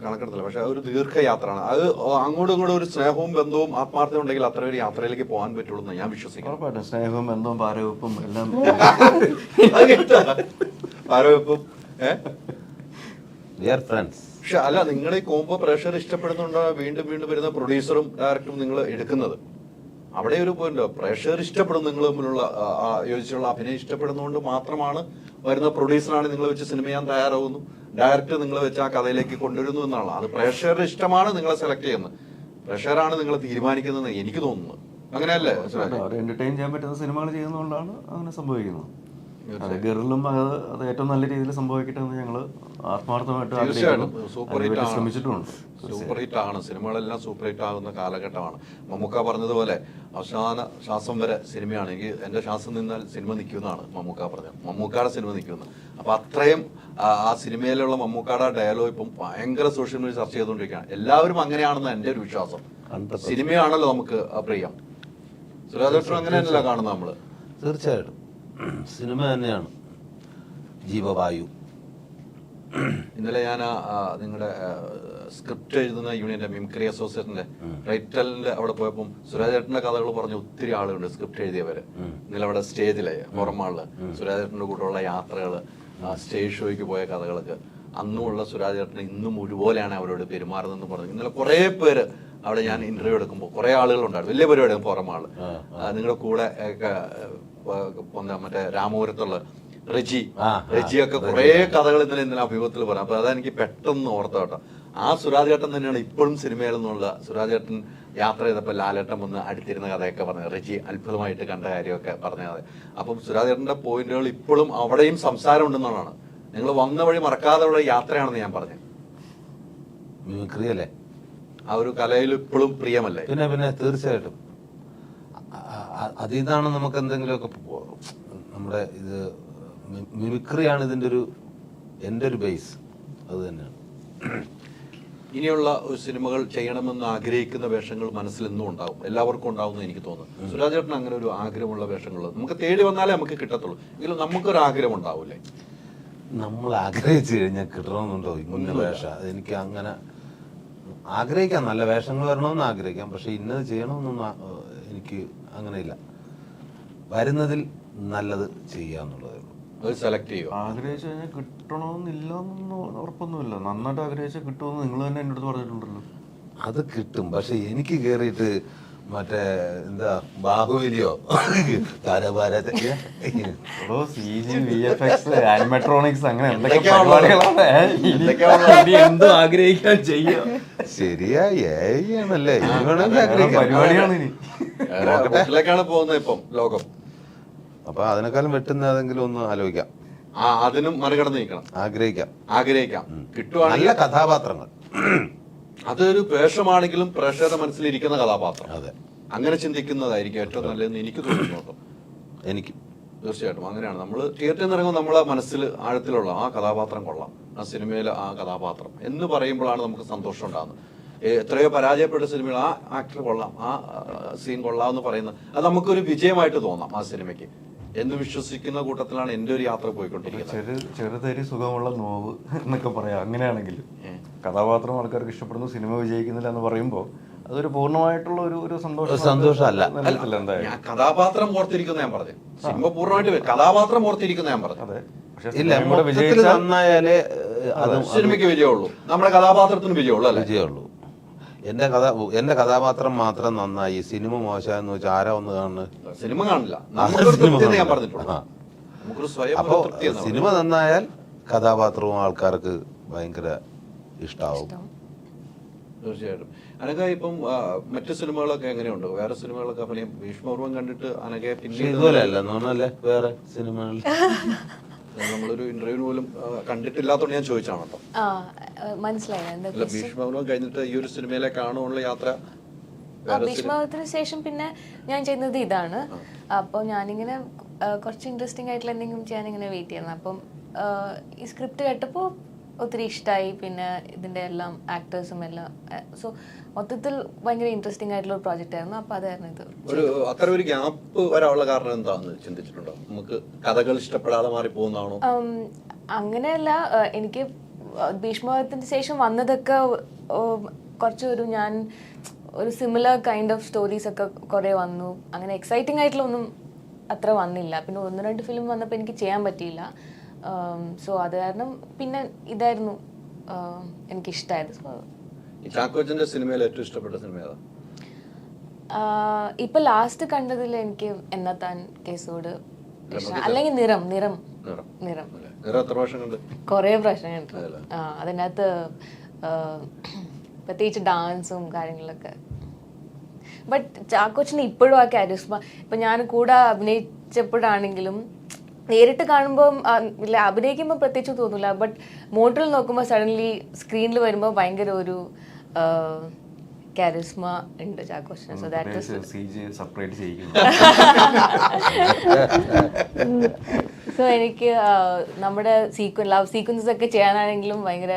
കണക്കെടുത്തില്ല, പക്ഷെ ഒരു ദീർഘയാത്രയാണ് അത്. അങ്ങോട്ടും ഇങ്ങോട്ടും ഒരു സ്നേഹവും ബന്ധവും ആത്മാർത്ഥം ഉണ്ടെങ്കിൽ അത്ര ഒരു യാത്രയിലേക്ക് പോകാൻ പറ്റുള്ളൂ എന്ന് ഞാൻ വിശ്വസിക്കുന്നു. ഉറപ്പായിട്ടും സ്നേഹവും ബന്ധവും പാരവെപ്പും എല്ലാം. ആരോഗ്യവും പക്ഷെ അല്ല, നിങ്ങൾ ഈ കോംബോ പ്രേക്ഷകർ ഇഷ്ടപ്പെടുന്നുണ്ടോ? വീണ്ടും വീണ്ടും വരുന്ന പ്രൊഡ്യൂസറും ഡയറക്ടറും നിങ്ങൾ എടുക്കുന്നത് അവിടെ ഒരു പോയിന്റ്. പ്രേക്ഷകർ ഇഷ്ടപ്പെടും, നിങ്ങൾ തമ്മിലുള്ള യോജിച്ചുള്ള അഭിനയം ഇഷ്ടപ്പെടുന്നതുകൊണ്ട് മാത്രമാണ് വരുന്ന പ്രൊഡ്യൂസറാണ് നിങ്ങൾ വെച്ച് സിനിമ ചെയ്യാൻ തയ്യാറാവുന്നു, ഡയറക്ടർ നിങ്ങളെ വെച്ച് ആ കഥയിലേക്ക് കൊണ്ടുവരുന്നു എന്നാണ്. അത് പ്രേക്ഷകരുടെ ഇഷ്ടമാണ് നിങ്ങളെ സെലക്ട് ചെയ്യുന്നത്, പ്രേക്ഷകരാണ് നിങ്ങളെ തീരുമാനിക്കുന്നതെന്ന് എനിക്ക് തോന്നുന്നു. അങ്ങനെയല്ലേ? എന്റർടൈൻ ചെയ്യാൻ പറ്റുന്ന സിനിമകൾ ചെയ്യുന്നതുകൊണ്ടാണ് അങ്ങനെ സംഭവിക്കുന്നത്. അത് ഗറിലും അത് ഏറ്റവും നല്ല രീതിയിൽ സംഭവിക്കട്ടെ എന്ന് ഞങ്ങൾ ആത്മാർത്ഥമായിട്ട് ശ്രമിച്ചിട്ടുമുണ്ട്. സൂപ്പർ ഹിറ്റ് ആണ്, സിനിമകളെല്ലാം സൂപ്പർ ഹിറ്റ് ആകുന്ന കാലഘട്ടമാണ്. മമ്മൂക്ക പറഞ്ഞതുപോലെ അവസാന ശ്വാസം വരെ സിനിമയാണ്. എന്റെ ശ്വാസം നിന്നാൽ സിനിമ നിൽക്കുന്നതാണ് മമ്മൂക്ക പറഞ്ഞത്. മമ്മൂക്കയുടെ സിനിമ നിൽക്കുന്നത്. അപ്പൊ അത്രയും ആ സിനിമയിലുള്ള മമ്മൂക്കയുടെ ഡയലോഗ് ഇപ്പം ഭയങ്കര സോഷ്യൽ മീഡിയ ചർച്ച ചെയ്തുകൊണ്ടിരിക്കുകയാണ്. എല്ലാവരും അങ്ങനെയാണെന്ന് എന്റെ ഒരു വിശ്വാസം. സിനിമയാണല്ലോ നമുക്ക് പ്രിയം. സുരാജേട്ടൻ അങ്ങനെയല്ല കാണുന്നത് നമ്മള്. തീർച്ചയായിട്ടും സിനിമ തന്നെയാണ് ജീവവായു. ഇന്നലെ ഞാൻ നിങ്ങളുടെ സ്ക്രിപ്റ്റ് എഴുതുന്ന യൂണിയന്റെ മിമിക്രി അസോസിയേഷന്റെ റൈറ്റലിന്റെ അവിടെ പോയപ്പം സുരാജേട്ടന്റെ കഥകൾ പറഞ്ഞ ഒത്തിരി ആളുകളുണ്ട് സ്ക്രിപ്റ്റ് എഴുതിയവര്. ഇന്നലെ അവിടെ സ്റ്റേജിലെ പുറമാളില് സുരാജേട്ടന്റെ കൂടെയുള്ള യാത്രകള്, സ്റ്റേജ് ഷോയ്ക്ക് പോയ കഥകളൊക്കെ അന്നുമുള്ള സുരാജേട്ടൻ ഇന്നും ഒരുപോലെയാണ് അവരോട് പെരുമാറുന്നതെന്ന് പറഞ്ഞു. ഇന്നലെ കുറെ പേര് അവിടെ ഞാൻ ഇന്റർവ്യൂ എടുക്കുമ്പോൾ കുറെ ആളുകളുണ്ടായിരുന്നു. വലിയ പരിപാടിയാണ് പുറമാള്. നിങ്ങളുടെ കൂടെ മറ്റേ രാമപുരത്തുള്ള റെജിയൊക്കെ കുറെ കഥകൾ ഇന്നലെ അഭിമുഖത്തിൽ പറഞ്ഞു. അപ്പൊ അതെനിക്ക് പെട്ടെന്ന് ഓർത്ത കേട്ടോ. ആ സുരാജ് ചേട്ടൻ തന്നെയാണ് ഇപ്പോഴും സിനിമയിൽ നിന്നുള്ള സുരാജ് ചേട്ടൻ യാത്ര ചെയ്തപ്പോൾ ലാലേട്ടൻ വന്ന് അടുത്തിരുന്ന കഥയൊക്കെ പറഞ്ഞത്. റെജി അത്ഭുതമായിട്ട് കണ്ട കാര്യമൊക്കെ പറഞ്ഞത്. അപ്പം സുരാജ് ചേട്ടന്റെ പോയിന്റുകൾ ഇപ്പോഴും അവിടെയും സംസാരം ഉണ്ടെന്നുള്ളതാണ്. നിങ്ങൾ വന്ന വഴി മറക്കാതെ ഉള്ള യാത്രയാണെന്ന് ഞാൻ പറഞ്ഞു. മിമിക്രി അല്ലേ, ആ ഒരു കലയിൽ ഇപ്പോഴും പ്രിയമല്ലേ? പിന്നെ തീർച്ചയായിട്ടും അതിന്നാണ് നമുക്ക് എന്തെങ്കിലുമൊക്കെ നമ്മുടെ ഇത് മിമിക്രിയാണ് എൻ്റെ ഒരു ബേസ്. അത് തന്നെയാണ്. ഇനിയുള്ള സിനിമകൾ ചെയ്യണമെന്ന് ആഗ്രഹിക്കുന്ന വേഷങ്ങൾ മനസ്സിൽ എന്നും ഉണ്ടാവും, എല്ലാവർക്കും ഉണ്ടാവും എനിക്ക് തോന്നുന്നു. സുരാജ് ചേട്ടൻ അങ്ങനെ ഒരു ആഗ്രഹമുള്ള വേഷങ്ങൾ നമുക്ക് തേടി വന്നാലേ നമുക്ക് കിട്ടത്തുള്ളൂ. എങ്കിലും നമുക്കൊരു ആഗ്രഹം ഉണ്ടാവൂലേ? നമ്മൾ ആഗ്രഹിച്ചു കഴിഞ്ഞാൽ കിട്ടണമെന്നുണ്ടോ ഇന്ന വേഷം? അതെനിക്ക് അങ്ങനെ ആഗ്രഹിക്കാം, നല്ല വേഷങ്ങൾ വരണമെന്ന് ആഗ്രഹിക്കാം. പക്ഷെ ഇന്നത് ചെയ്യണമെന്നൊന്നും എനിക്ക് അങ്ങനെയില്ല. വരുന്നതിൽ നല്ലത് ചെയ്യുക എന്നുള്ളതേ ഉള്ളൂ. അത് സെലക്ട് ചെയ്യുക. ആഗ്രഹിച്ചു കഴിഞ്ഞാൽ കിട്ടണമെന്നില്ല എന്നൊന്നും ഉറപ്പൊന്നുമില്ല. നന്നായിട്ട് ആഗ്രഹിച്ചാൽ കിട്ടുമെന്ന് നിങ്ങൾ തന്നെ എൻ്റെ അടുത്ത് പറഞ്ഞിട്ടുണ്ടല്ലോ. അത് കിട്ടും. പക്ഷെ എനിക്ക് കേറിയിട്ട് മറ്റേ എന്താ ബാഹുബലിയോ ആനിമെട്രോണിക്സ് അങ്ങനെ എന്തും ആഗ്രഹിക്കാൻ ചെയ്യാം. ശരിയാ, ഏണല്ലേ പരിപാടിയാണ് ഇനി പോകുന്നത് ഇപ്പം ലോകം. അപ്പൊ അതിനേക്കാളും വെട്ടുന്ന ഏതെങ്കിലും ഒന്ന് ആലോചിക്കാം. അതിനും മറികടന്ന് നിൽക്കണം. ആഗ്രഹിക്കാം കിട്ടുവാണെങ്കിൽ. കഥാപാത്രങ്ങൾ അതൊരു വേഷമാണെങ്കിലും പ്രേക്ഷകരുടെ മനസ്സിലിരിക്കുന്ന കഥാപാത്രം. അതെ, അങ്ങനെ ചിന്തിക്കുന്നതായിരിക്കും ഏറ്റവും നല്ലതെന്ന് എനിക്ക് തോന്നുന്നു കേട്ടോ. എനിക്ക് തീർച്ചയായിട്ടും അങ്ങനെയാണ്. നമ്മൾ തിയേറ്ററിൽ നിന്ന് ഇറങ്ങുമ്പോൾ നമ്മളെ മനസ്സിൽ ആഴത്തിലുള്ള ആ കഥാപാത്രം കൊള്ളാം, ആ സിനിമയിലെ ആ കഥാപാത്രം എന്ന് പറയുമ്പോഴാണ് നമുക്ക് സന്തോഷം ഉണ്ടാകുന്നത്. എത്രയോ പരാജയപ്പെട്ട സിനിമകൾ ആ ആക്ടർ കൊള്ളാം, ആ സീൻ കൊള്ളാം എന്ന് പറയുന്നത് അത് നമുക്കൊരു വിജയമായിട്ട് തോന്നാം ആ സിനിമയ്ക്ക് എന്ന് വിശ്വസിക്കുന്ന കൂട്ടത്തിലാണ് എൻ്റെ ഒരു യാത്ര പോയിക്കൊണ്ടിരിക്കുന്നത്. ചെറുതരി സുഖമുള്ള നോവ് എന്നൊക്കെ പറയാം. അങ്ങനെയാണെങ്കിൽ കഥാപാത്രം ആൾക്കാർക്ക് ഇഷ്ടപ്പെടുന്നു, സിനിമ വിജയിക്കുന്നില്ല എന്ന് പറയുമ്പോൾ അതൊരു പൂർണ്ണമായിട്ടുള്ള ഒരു സന്തോഷമല്ല. എന്തായാലും ഞാൻ കഥാപാത്രം ഓർത്തിരിക്കുന്ന ഞാൻ പറഞ്ഞു, സിനിമ പൂർണ്ണമായിട്ട് കഥാപാത്രം ഓർത്തിരിക്കുന്ന ഞാൻ പറഞ്ഞു. അതെ. പക്ഷെ ഇല്ല, സിനിമ കൂടെ മൊത്തത്തിൽ വിജയിച്ചാൽ നന്നായാലേ അത് സിനിമയ്ക്ക് വിജയമുള്ളൂ, നമ്മുടെ കഥാപാത്രത്തിന് വിജയമുള്ളൂ അല്ലേ? വിജയമുള്ളൂ. എന്റെ കഥാപാത്രം മാത്രം നന്നായി, സിനിമ മോശമെന്ന് വെച്ചാൽ ആരാ ഒന്ന് കാണുന്നത്? സിനിമ കാണില്ല, നമുക്കൊരു തൃപ്തി എന്ന് ഞാൻ പറഞ്ഞിട്ടുള്ളൂ. ആ. നമുക്കൊരു സ്വയം അപ്പോ ഒരു തൃപ്തി എന്ന് സിനിമ നന്നായാൽ കഥാപാത്രവും ആൾക്കാർക്ക് ഭയങ്കര ഇഷ്ടാവും. തീർച്ചയായിട്ടും. അനഘ ഇപ്പം മറ്റു സിനിമകളൊക്കെ എങ്ങനെയുണ്ട്? വേറെ സിനിമകളൊക്കെ അഭിനയം ഭീഷ്മപൂർവ്വം കണ്ടിട്ട് അനഘയെ പക്ഷെ പിന്നീട് ഇതുപോലെ അല്ല നോണല്ലേ വേറെ സിനിമകളിൽ നമ്മളൊരു ഇന്റർവ്യൂവിന് പോലും കണ്ടിട്ടില്ലാത്തോണ്ട് ഞാൻ ചോദിച്ചാണ് കേട്ടോ. മനസ്സിലായി എന്താ അല്ല, ഭീഷ്മപൂർവ്വം കഴിഞ്ഞിട്ട് ഈ ഒരു സിനിമയിലേക്കാണുള്ള യാത്ര? ഭീഷ്മത്തിന് ശേഷം പിന്നെ ഞാൻ ചെയ്യുന്നത് ഇതാണ്. അപ്പോൾ ഞാനിങ്ങനെ കുറച്ച് ഇൻട്രസ്റ്റിംഗ് ആയിട്ടുള്ള എന്തെങ്കിലും ചെയ്യാൻ ഇങ്ങനെ വെയിറ്റ് ചെയ്യുന്നത്. അപ്പം ഈ സ്ക്രിപ്റ്റ് കേട്ടപ്പോൾ ഒത്തിരി ഇഷ്ടമായി. പിന്നെ ഇതിൻ്റെ എല്ലാം ആക്ടേഴ്സും എല്ലാം, സോ മൊത്തത്തിൽ ഭയങ്കര ഇൻട്രസ്റ്റിംഗ് ആയിട്ടുള്ള ഒരു പ്രോജക്റ്റ് ആയിരുന്നു. അപ്പോൾ അതായിരുന്നു ഇത്. അത്ര ഒരു ഗ്യാപ്പ് വരാനുള്ള കാരണം എന്താണെന്ന് ചിന്തിച്ചിട്ടുണ്ടോ? നമുക്ക് കഥകൾ ഇഷ്ടപ്പെടാതെ മാറി പോകുന്നതാണോ? അങ്ങനെയല്ല, എനിക്ക് ഭീഷ്മത്തിന് ശേഷം വന്നതൊക്കെ കുറച്ച് ഞാൻ ഒരു സിമിലർ കൈൻഡ് ഓഫ് സ്റ്റോറീസ് ഒക്കെ കുറേ വന്നു. അങ്ങനെ എക്സൈറ്റിംഗ് ആയിട്ടുള്ള ഒന്നും അത്ര വന്നില്ല. പിന്നെ 1-2 ഫിലിം വന്നപ്പോൾ എനിക്ക് ചെയ്യാൻ പറ്റിയില്ല. സോ അത് കാരണം പിന്നെ ഇതായിരുന്നു എനിക്കിഷ്ടമായത്. സോ ചാക്കോച്ചന്റെ സിനിമയിൽ ഏറ്റവും ഇഷ്ടപ്പെട്ട സിനിമ ഏതാ? ഇപ്പൊ ലാസ്റ്റ് കണ്ടതിൽ എനിക്ക് എന്നത്താൻ കേസോട് അല്ലെങ്കിൽ നിറം എത്ര പ്രാവശ്യം കണ്ട്? കുറേ പ്രാവശ്യം കണ്ടിട്ടുണ്ട്. അതിനകത്ത് പ്രത്യേകിച്ച് ഡാൻസും കാര്യങ്ങളൊക്കെ. ബട്ട് ചാക്കോച്ചന് ഇപ്പോഴും ആ കാരിസ്മ, ഇപ്പൊ ഞാൻ കൂടെ അഭിനയിച്ചപ്പോഴാണെങ്കിലും നേരിട്ട് കാണുമ്പോൾ ഇല്ല, അഭിനയിക്കുമ്പോൾ പ്രത്യേകിച്ച് തോന്നില്ല. ബട്ട് മോട്ടറിൽ നോക്കുമ്പോൾ സഡൻലി സ്ക്രീനിൽ വരുമ്പോൾ ഭയങ്കര ഒരു കാരിസ്മ ഉണ്ട് ചാക്കോച്ചന്. സോ ദാറ്റ് സെപ്പറേറ്റ് ചെയ്യിക്കുന്നു. സോ എനിക്ക് നമ്മുടെ ലവ് സീക്വൻസസ് ഒക്കെ ചെയ്യാനാണെങ്കിലും ഭയങ്കര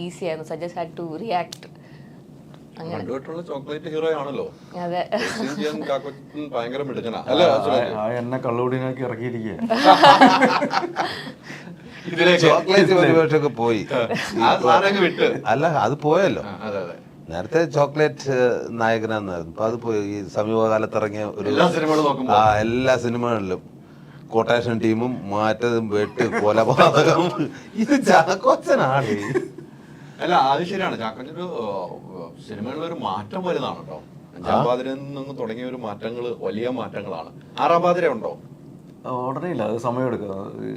ഈസി ആയിരുന്നു. So just had to react. Chocolate hero ആണല്ലോ. അതെ. ഭയങ്കര മിടുക്കനാ. എന്നെ കള്ളുകൂടിനാക്കി ഇറക്കിയിരിക്കുക. ചോക്ലേറ്റ് പരിപാടിയൊക്കെ പോയി. അല്ല, അത് പോയല്ലോ. നേരത്തെ ചോക്ലേറ്റ് നായകനായിരുന്നു, അപ്പൊ അത് പോയി. ഈ സമീപകാലത്ത് ഇറങ്ങിയ ഒരു എല്ലാ സിനിമകളിലും കൊട്ടേഷൻ ടീമും മാറ്റതും വെട്ട് കൊലപാതകം, ഇത് ചാക്കോച്ചനാണ്. അല്ല, അത് ശരിയാണ്. ചാക്കോച്ചൊരു സിനിമകളിലൊരു മാറ്റം വരുന്നതാണ് കേട്ടോ. 5-ാം പാതിരയിൽ നിന്ന് തുടങ്ങിയ ഒരു മാറ്റങ്ങൾ വലിയ മാറ്റങ്ങളാണ്. 6-ാം പാതിര ഉണ്ടോ? ഉടനെ ഇല്ല, അത് സമയമെടുക്കുക.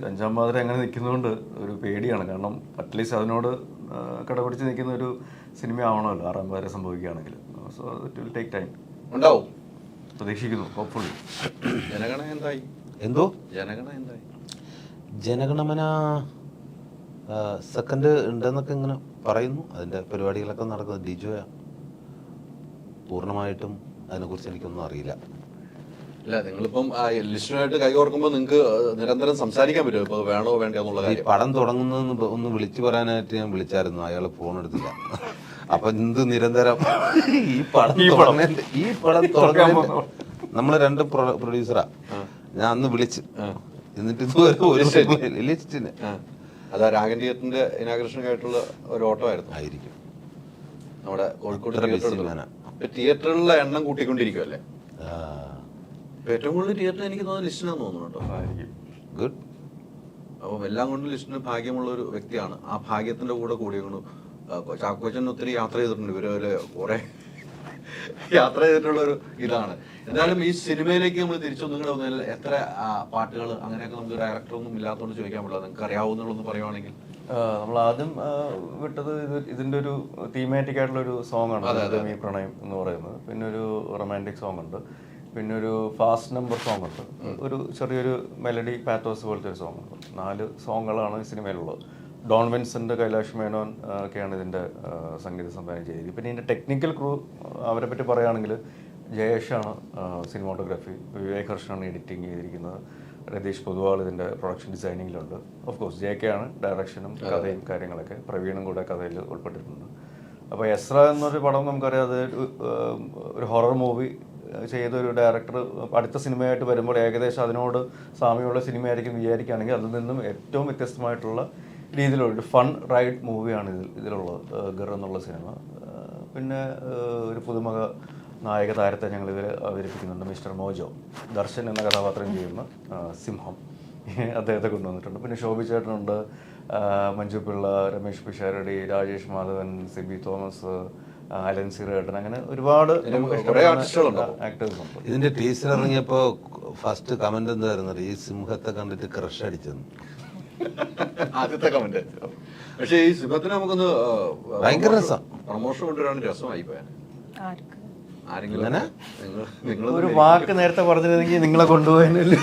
5-ാം പാതിര അങ്ങനെ നിൽക്കുന്നതുകൊണ്ട് ഒരു പേടിയാണ്. കാരണം അറ്റ്ലീസ്റ്റ് അതിനോട് കടപിടിച്ച് നിൽക്കുന്ന ഒരു സിനിമ ആവണമല്ലോ 6-ാം പാതിര സംഭവിക്കുകയാണെങ്കിൽ. So it will take time. ഉണ്ടാവും, പ്രതീക്ഷിക്കുന്നു. ഹോപ്പ്ഫുള്ളി. ജനഗണ എന്തായി? എന്തോ ജനഗണ എന്തായി? ജനഗണമന സെക്കൻഡ് ഉണ്ടെന്നൊക്കെ ഇങ്ങനെ പറയുന്നു. അതിന്റെ പരിപാടികളൊക്കെ നടക്കുന്നത് ഡിജോയാ. പൂർണ്ണമായിട്ടും അതിനെക്കുറിച്ച് എനിക്കൊന്നും അറിയില്ല. ഇല്ല, നിങ്ങളിപ്പം ലിസ്റ്റുമായിട്ട് കൈകോർക്കുമ്പോൾ നിങ്ങൾക്ക് നിരന്തരം സംസാരിക്കാൻ പറ്റുമോ? ഇപ്പൊ വേണോ വേണ്ടോ എന്നുള്ള ഈ കാര്യം? പടം തുടങ്ങുന്നതെന്ന് ഒന്ന് വിളിച്ചു പറയാനായിട്ട് ഞാൻ വിളിച്ചായിരുന്നു, അയാൾ ഫോൺ എടുത്തില്ല. അപ്പൊ എന്ത് നിരന്തരം ഈ പടം തുടങ്ങാൻ നമ്മള് 2 പ്രൊഡ്യൂസറാ. ഞാൻ അന്ന് വിളിച്ച്, എന്നിട്ട് ഇതുവരെ ഒരു ലിസ്റ്റിന്. അതാ രാഗൻ തിയേറ്ററിന്റെ ഇനാഗ്രേഷനായിട്ടുള്ള ഒരു ഓട്ടോ ആയിരിക്കും നമ്മുടെ കോഴിക്കോട് തിയേറ്ററുകളിലെ എണ്ണം കൂട്ടിക്കൊണ്ടിരിക്കുമല്ലേ. ഏറ്റവും കൂടുതൽ തിയേറ്റർ എനിക്ക് തോന്നുന്നു ലിസ്റ്റിനാന്ന് തോന്നുന്നു കേട്ടോ. ഗുഡ്. അപ്പം എല്ലാം കൊണ്ടും ലിസ്റ്റിന് ഭാഗ്യമുള്ള ഒരു വ്യക്തിയാണ്. ആ ഭാഗ്യത്തിന്റെ കൂടെ കൂടിയാണ് ചാക്കോച്ചൻ ഒത്തിരി യാത്ര ചെയ്തിട്ടുണ്ട്. ഇവരെ കുറെ യാത്ര ചെയ്തിട്ടുള്ള ഒരു ഇതാണ്. എന്തായാലും ഈ സിനിമയിലേക്ക് നമ്മൾ തിരിച്ചൊന്നും എത്ര പാട്ടുകൾ അങ്ങനെയൊക്കെ നമുക്ക് ഡയറക്ടറൊന്നും ഇല്ലാത്തതുകൊണ്ട് ചോദിക്കാൻ പറ്റില്ല. നിങ്ങൾക്ക് അറിയാവുന്നുള്ളൂ പറയുവാണെങ്കിൽ. നമ്മൾ ആദ്യം വിട്ടത് ഇതിന്റെ ഒരു തീമാറ്റിക് ആയിട്ടുള്ള ഒരു സോങ് ആണ് ഈ പ്രണയം എന്ന് പറയുന്നത്. പിന്നെ ഒരു റൊമാൻറ്റിക് സോങ് ഉണ്ട്, പിന്നെ ഒരു ഫാസ്റ്റ് നമ്പർ സോങ് ഉണ്ട്, ഒരു ചെറിയൊരു മെലഡി പാത്തോസ് പോലത്തെ ഒരു സോങ് ഉണ്ട്. 4 സോങ്ങുകളാണ് ഈ സിനിമയിലുള്ളത്. ഡോൺ വിൻസെന്റ്, കൈലാഷ് മേനോൻ ഒക്കെയാണ് ഇതിന്റെ സംഗീത സംവിധാനം ചെയ്തത്. പിന്നെ ഇതിന്റെ ടെക്നിക്കൽ ക്രൂ, അവരെ പറ്റി പറയുകയാണെങ്കിൽ ജയേഷാണ് സിനിമാറ്റോഗ്രാഫി, വിവേക് ഹർഷാണ് എഡിറ്റിംഗ് ചെയ്തിരിക്കുന്നത്, രതീഷ് പൊതുവാൾ ഇതിൻ്റെ പ്രൊഡക്ഷൻ ഡിസൈനിങ്ങിലുണ്ട്. ഓഫ് കോഴ്സ് JK ആണ് ഡയറക്ഷനും കഥയും കാര്യങ്ങളൊക്കെ, പ്രവീണും കൂടെ കഥയിൽ ഉൾപ്പെട്ടിട്ടുണ്ട്. അപ്പോൾ എസ്ര എന്നൊരു പടം നമുക്കറിയാം, അത് ഒരു ഹൊറർ മൂവി ചെയ്ത ഒരു ഡയറക്ടർ അടുത്ത സിനിമയായിട്ട് വരുമ്പോൾ ഏകദേശം അതിനോട് സാമ്യമുള്ള സിനിമയായിരിക്കും വിചാരിക്കുകയാണെങ്കിൽ അതിൽ നിന്നും ഏറ്റവും വ്യത്യസ്തമായിട്ടുള്ള രീതിയിലുള്ള ഒരു ഫൺ റൈഡ് മൂവിയാണ് ഇതിലുള്ളത് ഗർ എന്നുള്ള സിനിമ. പിന്നെ ഒരു പുതുമുഖ നായക താരത്തെ ഞങ്ങൾ ഇതിൽ അവതരിപ്പിക്കുന്നുണ്ട്, മിസ്റ്റർ മോജോ. ദർശൻ എന്ന കഥാപാത്രം ചെയ്യുന്ന സിംഹം, അദ്ദേഹത്തെ കൊണ്ടുവന്നിട്ടുണ്ട്. പിന്നെ ശോഭി ചേട്ടനുണ്ട്, മഞ്ജു പിള്ള, രമേഷ് പിഷാരടി, രാജേഷ് മാധവൻ, സിബി തോമസ്, അലൻ സിറേട്ടൻ, അങ്ങനെ ഒരുപാട് ആക്ടേഴ്സ് ഉണ്ട്. ഇതിന്റെ ടീച്ചർ ഇറങ്ങിയപ്പോ ഫസ്റ്റ് കമന്റ് എന്തായിരുന്നു? ഈ സിംഹത്തെ കണ്ടിട്ട് ക്രഷ് അടിച്ചെന്ന്. ആദ്യത്തെ കമന്റ്. പക്ഷെ ഈ സിംഹത്തിന് നമുക്കൊന്ന് ഭയങ്കര രസം, പ്രമോഷൻ കൊണ്ടുവരാൻ രസമായി പോയാൽ ആർക്ക് ആരെങ്കിലും നിങ്ങൾ ഒരു വാക്ക് നേരത്തെ പറഞ്ഞിരുന്നെങ്കിൽ നിങ്ങളെ കൊണ്ടുപോയതിനല്ലേ.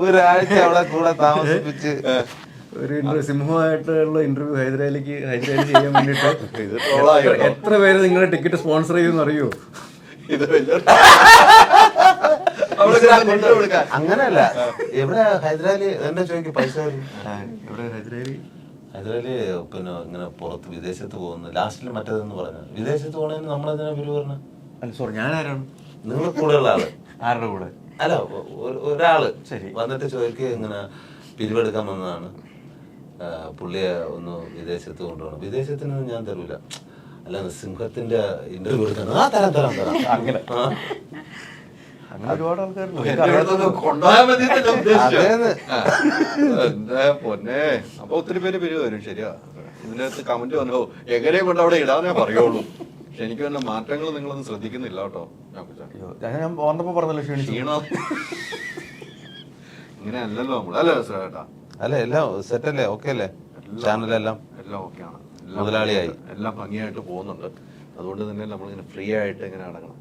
ഒരാഴ്ച അവിടെ കൂടെ താമസിപ്പിച്ച് ഒരു സിംഹമായിട്ടുള്ള ഇന്റർവ്യൂ ഹൈദരാലി ചെയ്യാൻ വേണ്ടിട്ട് ഇത് ട്രോളായോ? എത്ര പേര് നിങ്ങളുടെ ടിക്കറ്റ് സ്പോൺസർ ചെയ്യുമെന്ന് അറിയോ? ഇത് വലിയ കൊടുക്കാൻ അങ്ങനെയല്ല. എവിടെ ഹൈദരാലി എന്നെ ചോദിക്കും പൈസ വരും. ഇവിടെ ഹൈദരാലി പിന്നെ ഇങ്ങനെ പുറത്ത് വിദേശത്ത് പോകുന്നു. ലാസ്റ്റിൽ മറ്റേതെന്ന് പറഞ്ഞു വിദേശത്ത് പോകണേന് നമ്മളതിനാ പേര് പറഞ്ഞ. അല്ല സോറി, ഞാൻ ആരാണ്? നിങ്ങളെ കൂടെയുള്ള ആള്. ആരുടെ കൂടെ? അല്ല, ഒരാള് ശരി വന്നിട്ട് ചോദിക്കുക ഇങ്ങനെ പിരിവെടുക്കാൻ വന്നതാണ്, പുള്ളിയെ ഒന്ന് വിദേശത്ത് കൊണ്ടുപോകണം. വിദേശത്തിന് ഞാൻ തരൂല. അല്ല, സിംഹത്തിന്റെ ഇന്റർവ്യൂ എടുക്കണം. ആ തരാം തരാം തരാം. അങ്ങനെ അങ്ങനെ ഒരുപാട് ആൾക്കാരുണ്ട്. കൊണ്ടുപോയാൽ മതി എന്നല്ലേ ഉദ്ദേശിച്ചത്? അതേന്ന്. എന്താ പൊന്നെ, അപ്പൊ ഒത്തിരി പേര് പേര് വരും. ശരിയാ, ഇതിനകത്ത് കമന്റ് വന്നോ എങ്ങനെയും കൊണ്ട് അവിടെ ഇടാന്നേ പറയുള്ളൂ. പക്ഷെ എനിക്ക് തന്നെ മാറ്റങ്ങൾ നിങ്ങളൊന്നും ശ്രദ്ധിക്കുന്നില്ല കേട്ടോ. ഞാൻ വന്നപ്പോ പറഞ്ഞല്ലോ ക്ഷീണിച്ചു. ക്ഷീണം ഇങ്ങനെ അല്ലല്ലോ നമ്മൾ. അല്ലേ ചേട്ടാ? അല്ല, എല്ലാം സെറ്റ് അല്ലേ? ഓക്കെ അല്ലേ? ചാനലെല്ലാം എല്ലാം ഓക്കെയാണ്, മുതലാളിയായി എല്ലാം ഭംഗിയായിട്ട് പോകുന്നുണ്ട്. അതുകൊണ്ട് തന്നെ നമ്മളിങ്ങനെ ഫ്രീ ആയിട്ട് ഇങ്ങനെ അടങ്ങണം.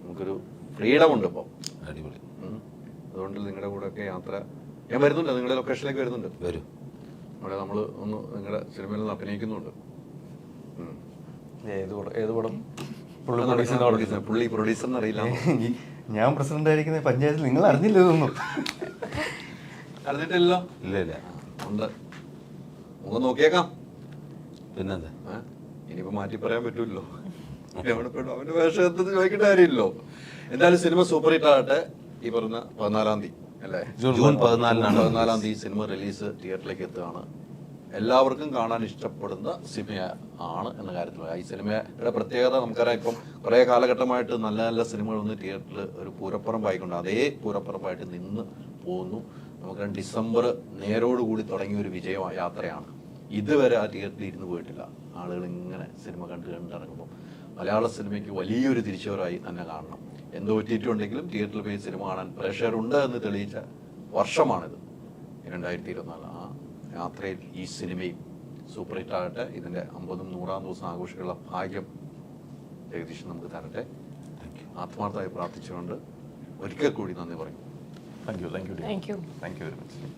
നമുക്കൊരു ഫ്രീഡം ഉണ്ട് ഇപ്പോൾ. അടിപൊളി. അതുകൊണ്ട് നിങ്ങളുടെ കൂടെ ഒക്കെ യാത്ര ഞാൻ വരുന്നുണ്ട്, നിങ്ങളുടെ ലൊക്കേഷനിലേക്ക് വരുന്നുണ്ട്. വരും. അവിടെ നമ്മൾ ഒന്ന് നിങ്ങളുടെ സിനിമയിൽ നിന്ന് അഭിനയിക്കുന്നുണ്ട്. ഏത് പടം? പുള്ളി പ്രൊഡ്യൂസർ എന്നറിയില്ല. ഞാൻ പ്രസിഡന്റ് ആയിരിക്കുന്ന പഞ്ചായത്തിൽ നിങ്ങൾ അറിഞ്ഞില്ല ഇതൊന്നും? അറിഞ്ഞിട്ടില്ലല്ലോ. ഇല്ല ഇല്ല. ഉണ്ട്, നമുക്ക് നോക്കിയേക്കാം. പിന്നെന്താ? ഇനിയിപ്പോ മാറ്റി പറയാൻ പറ്റൂല്ലോ. അവന്റെ വേഷത്തിൽ ചോദിക്കേണ്ട കാര്യമില്ലല്ലോ. എന്തായാലും സിനിമ സൂപ്പർ ഹിറ്റ് ആകട്ടെ. ഈ പറഞ്ഞ 14-ാം തീയതി അല്ലേ? ജൂൺ 14-നാണ് സിനിമ റിലീസ് തിയേറ്ററിലേക്ക് എത്തുകയാണ്. എല്ലാവർക്കും കാണാൻ ഇഷ്ടപ്പെടുന്ന സിനിമ ആണ് എന്ന കാര്യത്തിൽ. ഈ സിനിമയുടെ പ്രത്യേകത നമുക്കറിയാം. ഇപ്പം കുറേ കാലഘട്ടമായിട്ട് നല്ല നല്ല സിനിമകൾ ഒന്ന് തിയേറ്ററിൽ ഒരു പൂരപ്പുറമ്പായിക്കൊണ്ട് അതേ പൂരപ്പുറമ്പായിട്ട് നിന്ന് പോകുന്നു. നമുക്കറിയാം ഡിസംബർ നേരോടുകൂടി തുടങ്ങിയ ഒരു വിജയ യാത്രയാണ്. ഇതുവരെ ആ തിയേറ്ററിൽ ഇരുന്ന് പോയിട്ടില്ല. ആളുകൾ ഇങ്ങനെ സിനിമ കണ്ടിറങ്ങുമ്പോൾ മലയാള സിനിമയ്ക്ക് വലിയൊരു തിരിച്ചുവരായി തന്നെ കാണണം. എന്തോ പറ്റിയിട്ടുണ്ടെങ്കിലും തിയേറ്ററിൽ പോയി സിനിമ കാണാൻ പ്രേക്ഷകരുണ്ട് എന്ന് തെളിയിച്ച വർഷമാണിത് 2024. ആ യാത്രയിൽ ഈ സിനിമയും സൂപ്പർ ഹിറ്റ് ആകട്ടെ. ഇതിൻ്റെ 50-ാം 100-ാം ദിവസം ആഘോഷിക്കാനുള്ള ഭാഗ്യം ജഗദീഷ് നമുക്ക് തരട്ടെ. ആത്മാർത്ഥമായി പ്രാർത്ഥിച്ചുകൊണ്ട് ഒരിക്കൽ കൂടി നന്ദി പറയും. Thank you. Thank you. Thank you very much.